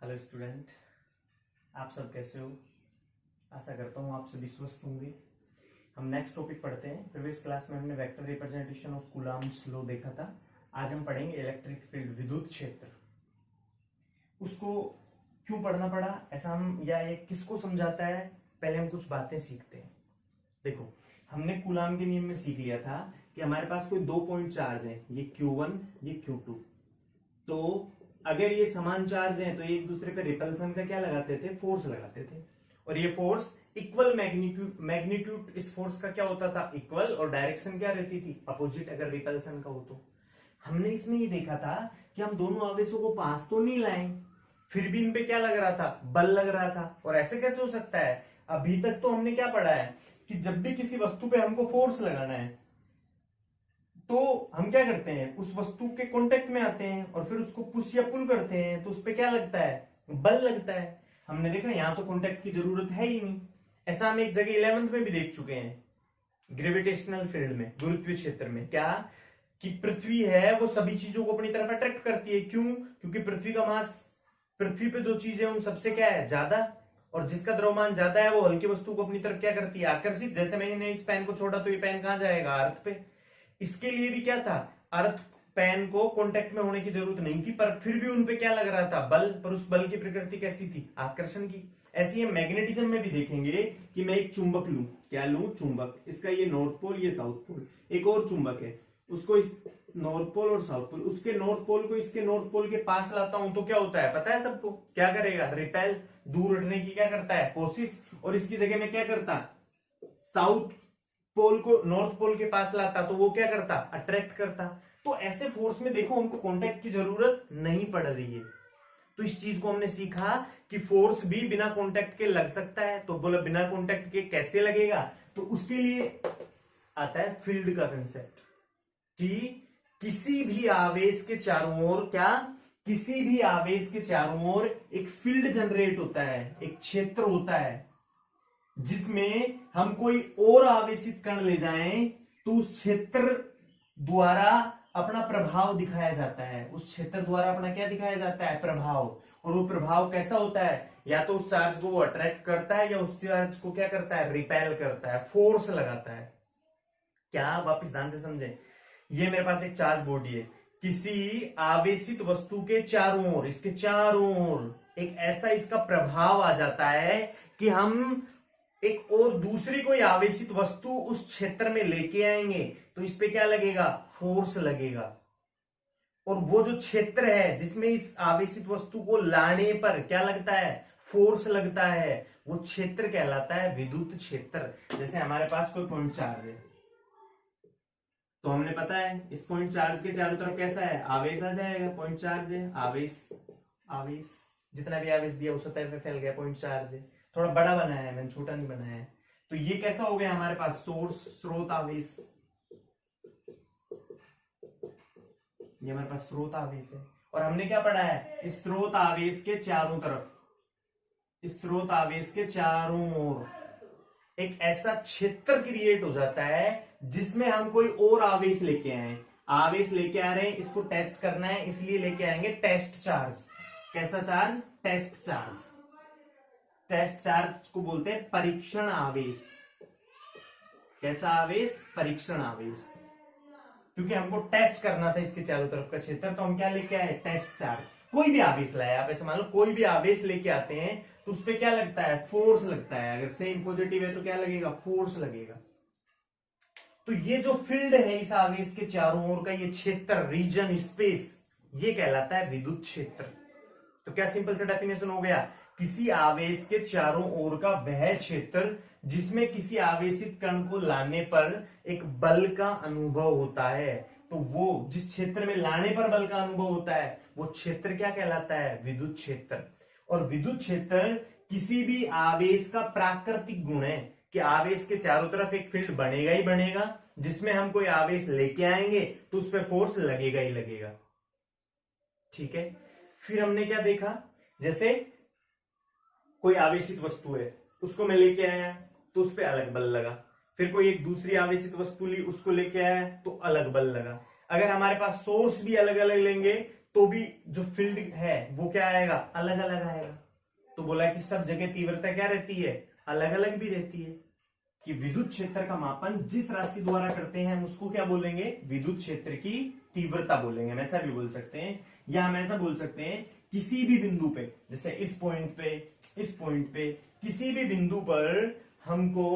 Hello student, आप सब कैसे हो? आशा करता हूँ आप सभी स्वस्थ होंगे। हम नेक्स्ट टॉपिक पढ़ते हैं। प्रीवियस क्लास में हमने vector representation of Coulomb's law देखा था। आज हम पढ़ेंगे इलेक्ट्रिक फील्ड, विद्युत क्षेत्र। उसको क्यों पढ़ना पड़ा, ऐसा हम या ये किसको समझाता है, पहले हम कुछ बातें सीखते हैं। देखो, हमने कूलम्ब के नियम में सीख लिया था कि हमारे पास कोई 2 पॉइंट चार्ज है, ये Q1 ये Q2। तो अगर ये समान चार्ज है तो एक दूसरे पे रिपल्सन का क्या लगाते थे, फोर्स लगाते थे। और ये फोर्स इक्वल मैग्नीट्यूड इस फोर्स का क्या होता था, इक्वल, और डायरेक्शन क्या रहती थी, अपोजिट, अगर रिपल्सन का हो तो। हमने इसमें ये देखा था कि हम दोनों आवेशों को पास तो नहीं लाए, फिर भी इन पे क्या लग रहा था, बल लग रहा था। और ऐसे कैसे हो सकता है? अभी तक तो हमने क्या पढ़ा है कि जब भी किसी वस्तु पे हमको फोर्स लगाना है तो हम क्या करते हैं, उस वस्तु के कांटेक्ट में आते हैं और फिर उसको पुश या पुल करते हैं, तो उस पे क्या लगता है, बल लगता है। हमने देखा यहां तो कांटेक्ट की जरूरत है ही नहीं। ऐसा हम एक जगह 11th में भी देख चुके हैं, ग्रेविटेशनल फील्ड में, गुरुत्वीय क्षेत्र में, क्या कि पृथ्वी है वो सभी चीजों को अपनी तरफ अट्रैक्ट करती है। क्यों? क्योंकि पृथ्वी का मास, पृथ्वी पे जो चीज है उन सबसे क्या है, ज्यादा, और जिसका द्रव्यमान ज्यादा है वो हल्की वस्तु को अपनी तरफ क्या करती है, आकर्षित। जैसे मैंने इस पेन को छोड़ा तो ये पेन कहां जाएगा, अर्थ पे। इसके लिए भी क्या था, अर्थ पेन को कांटेक्ट में होने की जरूरत नहीं थी, पर फिर भी उनपे क्या लग रहा था, बल। पर उस बल की प्रकृति कैसी थी, आकर्षण की। ऐसी हम मैग्नेटिज्म में भी देखेंगे कि मैं एक चुंबक लूं, क्या लूं, चुंबक। इसका ये नॉर्थ पोल, ये साउथ पोल। एक और चुंबक है, उसको इस नॉर्थ पोल और साउथ पोल, उसके नॉर्थ पोल को इसके नॉर्थ पोल के पास लाता हूं तो क्या होता है, पता है सबको? क्या करेगा, रिपेल, दूर हटने की क्या करता है, कोशिश। और इसकी जगह में क्या करता, साउथ पोल को नॉर्थ पोल के पास लाता तो वो क्या करता, अट्रैक्ट करता। तो ऐसे फोर्स में देखो हमको कांटेक्ट की जरूरत नहीं पड़ रही है। तो इस चीज को हमने सीखा कि फोर्स भी बिना कांटेक्ट के लग सकता है। तो बोला बिना कांटेक्ट के कैसे लगेगा, तो उसके लिए आता है फील्ड का कंसेप्ट, कि किसी भी आवेश के चारों ओर क्या, किसी भी आवेश के चारों ओर एक फील्ड जनरेट होता है, एक क्षेत्र होता है, जिसमें हम कोई और आवेशित कण ले जाएं तो उस क्षेत्र द्वारा अपना प्रभाव दिखाया जाता है। उस क्षेत्र द्वारा अपना क्या दिखाया जाता है, प्रभाव। और वो प्रभाव कैसा होता है, या तो उस चार्ज को वो अट्रैक्ट करता है या उस चार्ज को क्या करता है, रिपेल करता है, फोर्स लगाता है। क्या, वापिस ध्यान से समझे। ये मेरे पास एक चार्ज बॉडी है, किसी आवेशित वस्तु के चारों ओर, इसके चारों ओर एक ऐसा इसका प्रभाव आ जाता है कि हम एक और दूसरी कोई आवेशित वस्तु उस क्षेत्र में लेके आएंगे तो इस पे क्या लगेगा, फोर्स लगेगा। और वो जो क्षेत्र है जिसमें इस आवेशित वस्तु को लाने पर क्या लगता है, फोर्स लगता है, वो क्षेत्र कहलाता है विद्युत क्षेत्र। जैसे हमारे पास कोई पॉइंट चार्ज है, तो हमने पता है इस पॉइंट चार्ज के चारों तरफ कैसा है, आवेश आ जाएगा। पॉइंट चार्ज है, आवेश, आवेश, जितना भी आवेश दिया उस सतह पे फैल गया, पॉइंट चार्ज है। थोड़ा बड़ा बनाया है मैंने, छोटा नहीं बनाया है। तो ये कैसा हो गया हमारे पास, सोर्स, स्रोत आवेश। ये हमारे पास स्रोत आवेश है। और हमने क्या पढ़ा है, इस स्रोत आवेश के चारों तरफ, इस स्रोत आवेश के चारों ओर एक ऐसा क्षेत्र क्रिएट हो जाता है जिसमें हम कोई और आवेश लेके आए। आवेश लेके आ रहे हैं, इसको टेस्ट करना है, इसलिए लेके आएंगे टेस्ट चार्ज। कैसा charge, test charge. Test charge को बोलते हैं परीक्षण आवेश। कैसा आवेश, परीक्षण आवेश। क्योंकि हमको टेस्ट करना था इसके चारों तरफ का क्षेत्र, तो हम क्या लेके आए, टेस्ट चार्ज। कोई भी आवेश लाए, आप ऐसे मान लो कोई भी आवेश लेके आते हैं तो उस पर क्या लगता है, फोर्स लगता है। अगर सेम पॉजिटिव है तो क्या लगेगा, फोर्स लगेगा। तो ये जो फील्ड है इस आवेश के चारों ओर का, ये क्षेत्र, रीजन, स्पेस, ये कहलाता है विद्युत क्षेत्र। तो क्या सिंपल सा डेफिनेशन हो गया, किसी आवेश के चारों ओर का वह क्षेत्र जिसमें किसी आवेशित कण को लाने पर एक बल का अनुभव होता है। तो वो जिस क्षेत्र में लाने पर बल का अनुभव होता है वो क्षेत्र क्या कहलाता है, विद्युत क्षेत्र। और विद्युत क्षेत्र किसी भी आवेश का प्राकृतिक गुण है कि आवेश के चारों तरफ एक फील्ड बनेगा ही बनेगा, जिसमें हम कोई आवेश लेके आएंगे तो उस पर फोर्स लगेगा ही लगेगा। ठीक है, फिर हमने क्या देखा, जैसे कोई आवेशित वस्तु है, उसको मैं लेके आया तो उस पर अलग बल लगा। फिर कोई एक दूसरी आवेशित वस्तु ली, उसको लेके आया तो अलग बल लगा। अगर हमारे पास सोर्स भी अलग अलग लेंगे तो भी जो फील्ड है वो क्या आएगा, अलग अलग आएगा। तो बोला कि सब जगह तीव्रता क्या रहती है, अलग अलग भी रहती है। कि विद्युत क्षेत्र का मापन जिस राशि द्वारा करते हैं हम उसको क्या बोलेंगे, विद्युत क्षेत्र की तीव्रता बोलेंगे। हम ऐसा भी बोल सकते हैं, या हम ऐसा बोल सकते हैं किसी भी बिंदु पे, जैसे इस पॉइंट पे किसी भी बिंदु पर हमको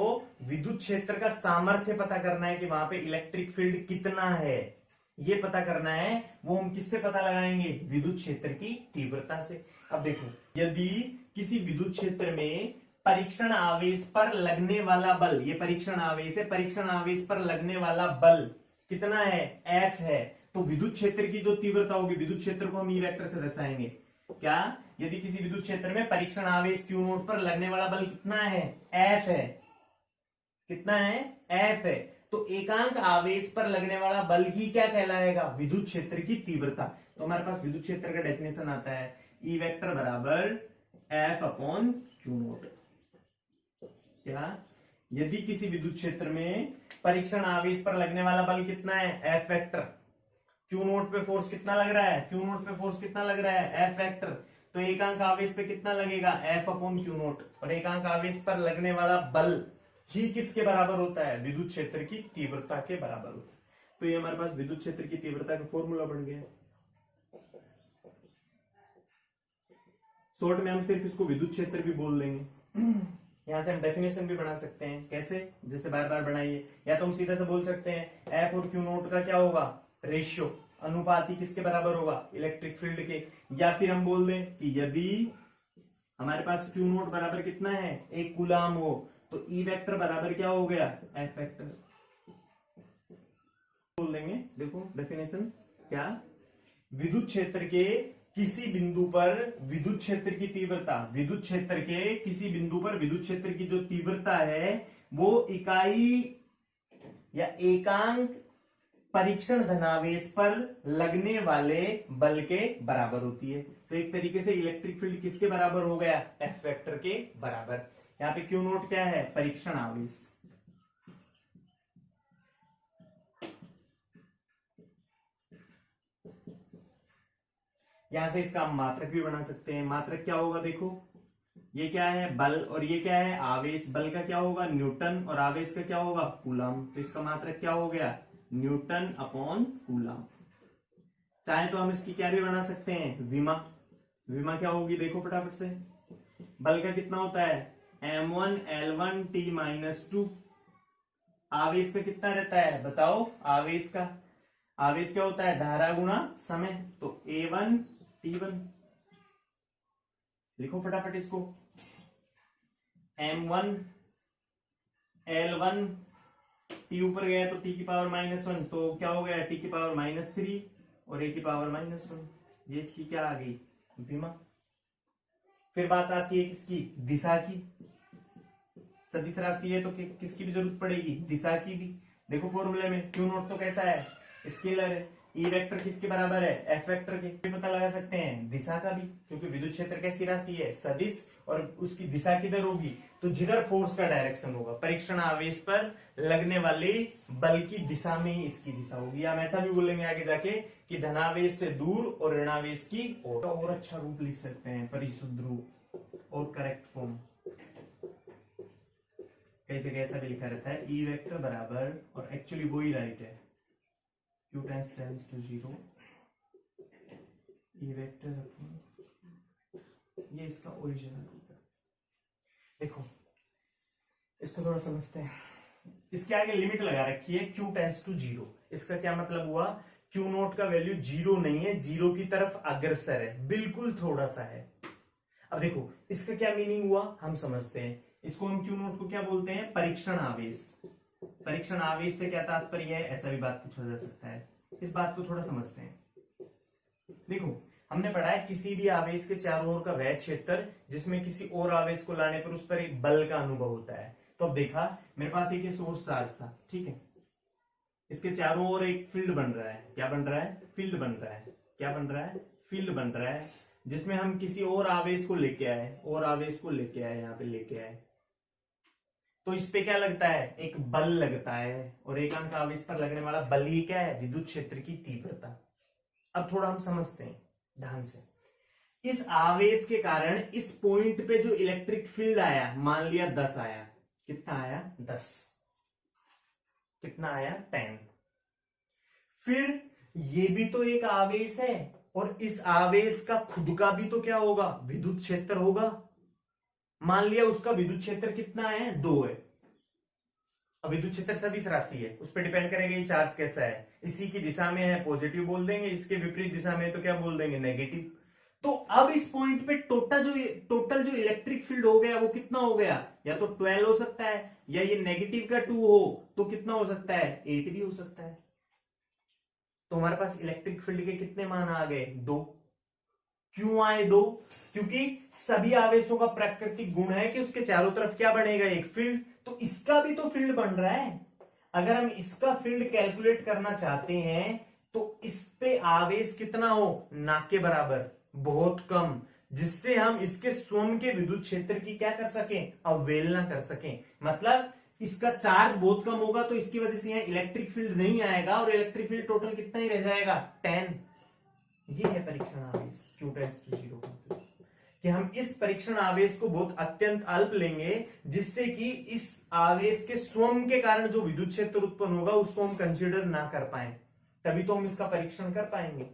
विद्युत क्षेत्र का सामर्थ्य पता करना है कि वहां पे इलेक्ट्रिक फील्ड कितना है, ये पता करना है। वो हम किससे पता लगाएंगे, विद्युत क्षेत्र की तीव्रता से। अब देखो, यदि किसी विद्युत क्षेत्र में परीक्षण आवेश पर लगने वाला बल, ये परीक्षण आवेश है, परीक्षण आवेश पर लगने वाला बल कितना है, F है, तो विद्युत क्षेत्र की जो तीव्रता होगी, विद्युत क्षेत्र को हम ई वेक्टर से दर्शाएंगे। क्या, यदि किसी विद्युत क्षेत्र में परीक्षण आवेश Q नोट पर लगने वाला बल कितना है, F है, कितना है, F है, तो एकांक आवेश पर लगने वाला बल ही क्या कहलाएगा, विद्युत क्षेत्र की तीव्रता। तो हमारे पास विद्युत क्षेत्र का डेफिनेशन आता है, ई वेक्टर बराबर F अपॉन Q नोट। क्या, यदि किसी विद्युत क्षेत्र में परीक्षण आवेश पर लगने वाला बल कितना है, F वेक्टर, Q नोट पे फोर्स कितना लग रहा है, Q नोट पे फोर्स कितना लग रहा है, F वेक्टर, तो एकांक आवेश पे कितना लगेगा, F अपॉन Q नोट। और एकांक आवेश पर लगने वाला बल ही किसके बराबर होता है, विद्युत क्षेत्र की तीव्रता के बराबर होता है। तो ये हमारे पास विद्युत क्षेत्र की तीव्रता का फॉर्मूला बन गया। शॉर्ट में हम सिर्फ इसको विद्युत क्षेत्र भी बोल देंगे। यहां से हम डेफिनेशन भी बना सकते हैं, कैसे, जैसे बार बार बनाइए, या तो हम सीधा से बोल सकते हैं एफ और क्यू नोट का क्या होगा, रेशियो, अनुपाती किसके बराबर होगा, इलेक्ट्रिक फील्ड के। या फिर हम बोल दें कि यदि हमारे पास क्यू नोट बराबर कितना है, 1 कूलाम हो, तो ई वेक्टर बराबर क्या हो गया, एफ वेक्टर बोल देंगे। देखो डेफिनेशन क्या, विद्युत क्षेत्र के किसी बिंदु पर विद्युत क्षेत्र की तीव्रता, विद्युत क्षेत्र के किसी बिंदु पर विद्युत क्षेत्र की जो तीव्रता है वो इकाई या एकांक परीक्षण धनावेश पर लगने वाले बल के बराबर होती है। तो एक तरीके से इलेक्ट्रिक फील्ड किसके बराबर हो गया, एफ वेक्टर के बराबर। यहाँ पे क्यू नोट क्या है, परीक्षण आवेश। यहां से इसका हम मात्रक भी बना सकते हैं। मात्रक क्या होगा, देखो ये क्या है, बल, और ये क्या है, आवेश। बल का क्या होगा, न्यूटन, और आवेश का क्या होगा, कूलम। तो इसका मात्रक क्या हो गया, न्यूटन अपॉन कूलम। चाहे तो हम इसकी क्या भी बना सकते हैं, विमा। विमा क्या होगी, देखो फटाफट से, बल का कितना होता है, m1 L1 T-2। आवेश का कितना रहता है, बताओ, आवेश का, आवेश क्या होता है, धारा गुणा समय, तो A1 T1। लिखो फटाफट इसको, m1 L1 T ऊपर गया तो T की पावर -1, तो क्या हो गया, T की पावर -3 और A की पावर -1। ये इसकी क्या आ गई, विमा। फिर बात आती है किसकी, दिशा की। सदिश राशि है तो किसकी भी जरूरत पड़ेगी, दिशा की भी। देखो फॉर्मूले में क्यू नोट तो कैसा है, स्केलर है, ई वेक्टर किसके बराबर है, एफ वेक्टर के। भी पता लगा सकते हैं दिशा का भी, क्योंकि विद्युत क्षेत्र कैसी राशि है, सदिश, और उसकी दिशा किधर होगी, तो जिधर फोर्स का डायरेक्शन होगा, परीक्षण आवेश पर लगने वाले बल की दिशा में ही इसकी दिशा होगी। हम ऐसा भी बोलेंगे आगे जाके कि धनावेश से दूर और ऋणावेश की ओर। और अच्छा रूप लिख सकते हैं, परिशुद्ध रूप और करेक्ट फॉर्म। कई जगह ऐसा भी लिखा रहता है, ई वेक्टर बराबर, और एक्चुअली वो ही राइट है, Q tends to 0, E vector, ये इसका ओरिजिनल होता है। देखो इसको थोड़ा समझते हैं। इसके आगे लिमिट लगा रखी है Q टेंड्स टू 0। इसका क्या मतलब हुआ, Q नोट का वैल्यू 0 नहीं है, 0 की तरफ अग्रसर है, बिल्कुल थोड़ा सा है। अब देखो इसका क्या मीनिंग हुआ, हम समझते हैं। इसको हम Q नोट को क्या बोलते हैं, परीक्षण आवेश। परीक्षण आवेश से क्या तात्पर्य है, ऐसा भी बात पूछा जा सकता है। इस बात को थोड़ा समझते हैं। देखो हमने पढ़ा है किसी भी आवेश के चारों ओर का वह क्षेत्र जिसमें किसी और आवेश को लाने पर उस पर एक बल का अनुभव होता है। तो अब देखा, मेरे पास एक सोर्स चार्ज था, ठीक है, इसके चारों ओर एक फील्ड बन रहा है। क्या बन रहा है, फील्ड बन रहा है। क्या बन रहा है, फील्ड बन रहा है, जिसमें हम किसी और आवेश को लेके आए, और आवेश को लेके आए, यहाँ पे लेके आए, तो इस पे क्या लगता है, एक बल लगता है, और एकांक आवेश पर लगने वाला बल ही क्या है, विद्युत क्षेत्र की तीव्रता। अब थोड़ा हम समझते हैं ध्यान से। इस आवेश के कारण इस पॉइंट पे जो इलेक्ट्रिक फील्ड आया, मान लिया 10 आया, कितना आया 10, कितना आया 10। फिर ये भी तो एक आवेश है और इस आवेश का खुद का भी तो क्या होगा, विद्युत क्षेत्र होगा। मान लिया उसका विद्युत क्षेत्र कितना है, 2 है। अब विद्युत क्षेत्र सदिश राशि है, उस पर डिपेंड करेगा ये चार्ज कैसा है। इसी की दिशा में है पॉजिटिव बोल देंगे, इसके विपरीत दिशा में तो क्या बोल देंगे, नेगेटिव। तो अब इस पॉइंट पे टोटल जो इलेक्ट्रिक फील्ड हो गया वो कितना हो गया, या तो 12 हो सकता है, या ये नेगेटिव का 2 हो तो कितना हो सकता है, 8 भी हो सकता है। तो हमारे पास इलेक्ट्रिक फील्ड के कितने मान आ गए, 2। क्यों आए 2, क्योंकि सभी आवेशों का प्राकृतिक गुण है कि उसके चारों तरफ क्या बनेगा, एक फील्ड। तो इसका भी तो फील्ड बन रहा है। अगर हम इसका फील्ड कैलकुलेट करना चाहते हैं तो इस पे आवेश कितना हो, ना के बराबर, बहुत कम, जिससे हम इसके स्वयं के विद्युत क्षेत्र की क्या कर सकें, अवहेलना कर सकें। मतलब इसका चार्ज बहुत कम होगा तो इसकी वजह से यहाँ इलेक्ट्रिक फील्ड नहीं आएगा और इलेक्ट्रिक फील्ड टोटल कितना ही रह जाएगा, 10। ये है परीक्षण आवेश Q टेंड्स टू 0 कि हम इस परीक्षण आवेश को बहुत अत्यंत अल्प लेंगे, जिससे कि इस आवेश के स्वयं के कारण जो विद्युत क्षेत्र उत्पन्न होगा उसको हम कंसीडर ना कर पाए, तभी तो हम इसका परीक्षण कर पाएंगे।